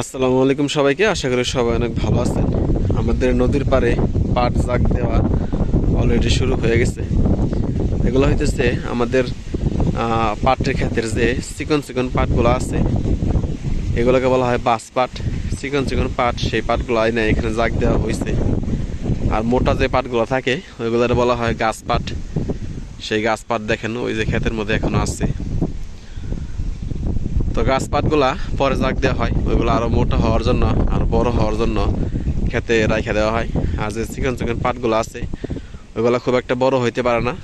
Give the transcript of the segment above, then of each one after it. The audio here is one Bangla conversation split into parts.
আসসালামু আলাইকুম সবাইকে। আশা করি সবাই অনেক ভালো আছেন। আমাদের নদীর পাড়ে পাট জাগ দেওয়া অলরেডি শুরু হয়ে গেছে। এগুলো হইতেছে আমাদের পাটের ক্ষেতের যে চিকন চিকন পাটগুলো আছে, এগুলোকে বলা হয় বাঁশ পাট। চিকন চিকন পাট, সেই পাটগুলো আইনে এখানে জাগ দেওয়া হয়েছে। আর মোটা যে পাটগুলো থাকে ওইগুলোর বলা হয় গাছ পাট। সেই গাছ পাট দেখেন ওই যে ক্ষেতের মধ্যে এখনো আছে। তো গাছ পাটগুলা পরে জাগ দেওয়া হয়, ওইগুলো আরো মোটা হওয়ার জন্য, আরো বড় হওয়ার জন্য খেতে রাখা দেওয়া হয়। আর যে চিকন চিকন পাটগুলো আছে ওইগুলো খুব একটা বড় হইতে পারে না,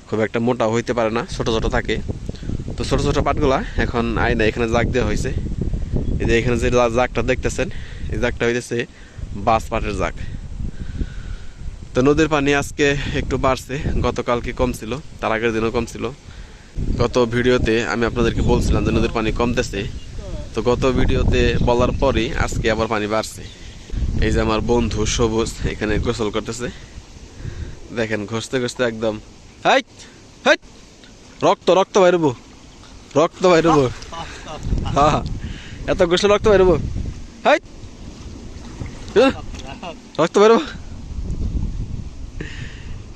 খুব একটা মোটা হইতে পারে না, ছোট ছোট থাকে। তো ছোট ছোট পাটগুলা এখন আইনা এখানে জাগ দেওয়া হয়েছে। এই যে এখানে যে জাগটা দেখতেছেন, এই জাগটা হইতেছে বাঁশ পাটের জাগ। তো নদীর পানি আজকে একটু বাড়ছে, গতকালকে কম ছিল, তার আগের দিনও কম ছিল। গত ভিডিওতে আমি আপনাদেরকে বলছিলাম যে নদীর পানি কমতেছে। তো গত ভিডিওতে বলার পরই আজকে আবার পানি বাড়ছে। এই যে আমার বন্ধু সবুজ এখানে গোসল করতেছে, দেখেন ঘষতে ঘষতে একদম হাইট হাইট রক্ত রক্ত বাইরবো, রক্ত বাইরবো। হ্যাঁ, এত গোসল রক্ত বাইরবো, হাইট রক্ত বাইরবো।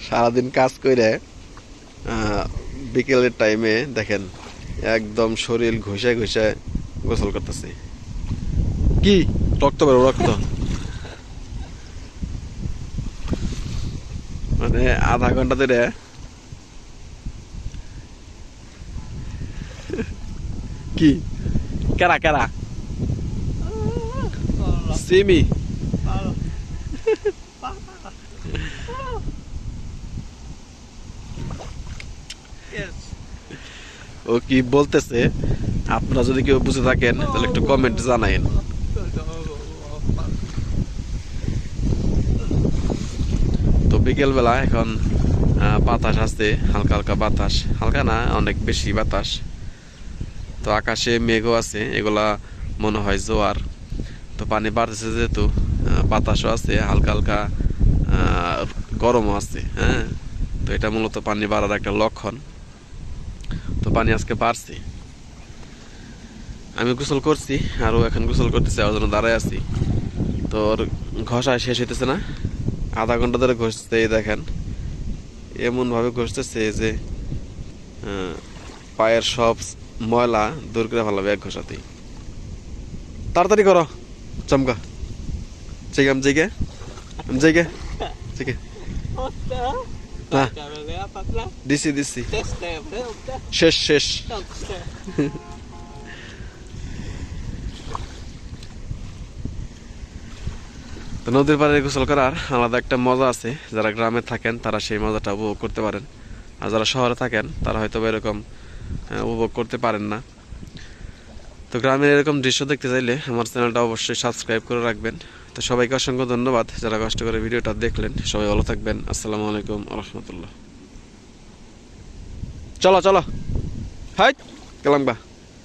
সারাদিন কাজ করে বিকেলের টাইমে দেখেন একদম শরীর ঘষে ঘষে গোসল করতেছে। কি রক্ত বেরো, রক্ত মানে আধা ঘন্টা ধরে। কি কেরা কেরা সিমি ও কি বলতেছে আপনারা যদি কেউ বুঝে থাকেন তাহলে একটু কমেন্ট জানাইন। তো বিকেল বেলা এখন বাতাস আছে, হালকা হালকা বাতাস, হালকা না অনেক বেশি বাতাস। তো আকাশে মেঘও আছে, এগুলা মনে হয় জোয়ার। তো পানি বাড়তেছে যেহেতু বাতাসও আছে, হালকা হালকা গরমও আছে। হ্যাঁ, তো এটা মূলত পানি বাড়ার একটা লক্ষণ। তো পানি আজকে বাড়ছে, আমি গোসল করছি আরও এখন গোসল করতেছে, ওর জন্য দাঁড়ায় আছি। তো ওর ঘষা শেষ হইতেছে না, আধা ঘন্টা ধরে ঘষতে দেখেন এমন ভাবে ঘষতেছে যে পায়ের সব ময়লা দূর করে ফেলাবে এক ঘষাতেই। তাড়াতাড়ি করো চমকা, জেগে আমি জেগে আমি জেগে জেগে না দিছি দিছি, শেষ শেষ। তো নদীর পাড়ে গোসল করার আলাদা একটা মজা আছে, যারা গ্রামে থাকেন তারা সেই মজাটা উপভোগ করতে পারেন, আর যারা শহরে থাকেন তারা হয়তো এরকম উপভোগ করতে পারেন না। তো গ্রামের এরকম দৃশ্য দেখতে চাইলে আমার চ্যানেলটা অবশ্যই সাবস্ক্রাইব করে রাখবেন। তো সবাইকে অসংখ্য ধন্যবাদ যারা কষ্ট করে ভিডিওটা দেখলেন। সবাই ভালো থাকবেন। আসসালামু আলাইকুম রহমতুল্লাহ। চলো চলো, হাই কেলাম্বা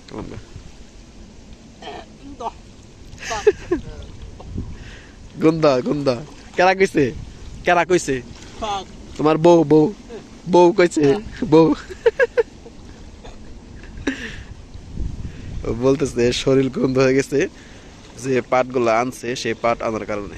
কেলাম্বা। গুন্দা গুন্দা কেরা কইছে, কেরা কইছে? তোমার বউ বউ বউ কইছে, বউ বলতেছে শরীর গন্ধ হয়ে গেছে, যে পাটগুলো আনছে সেই পাট আনার কারণে।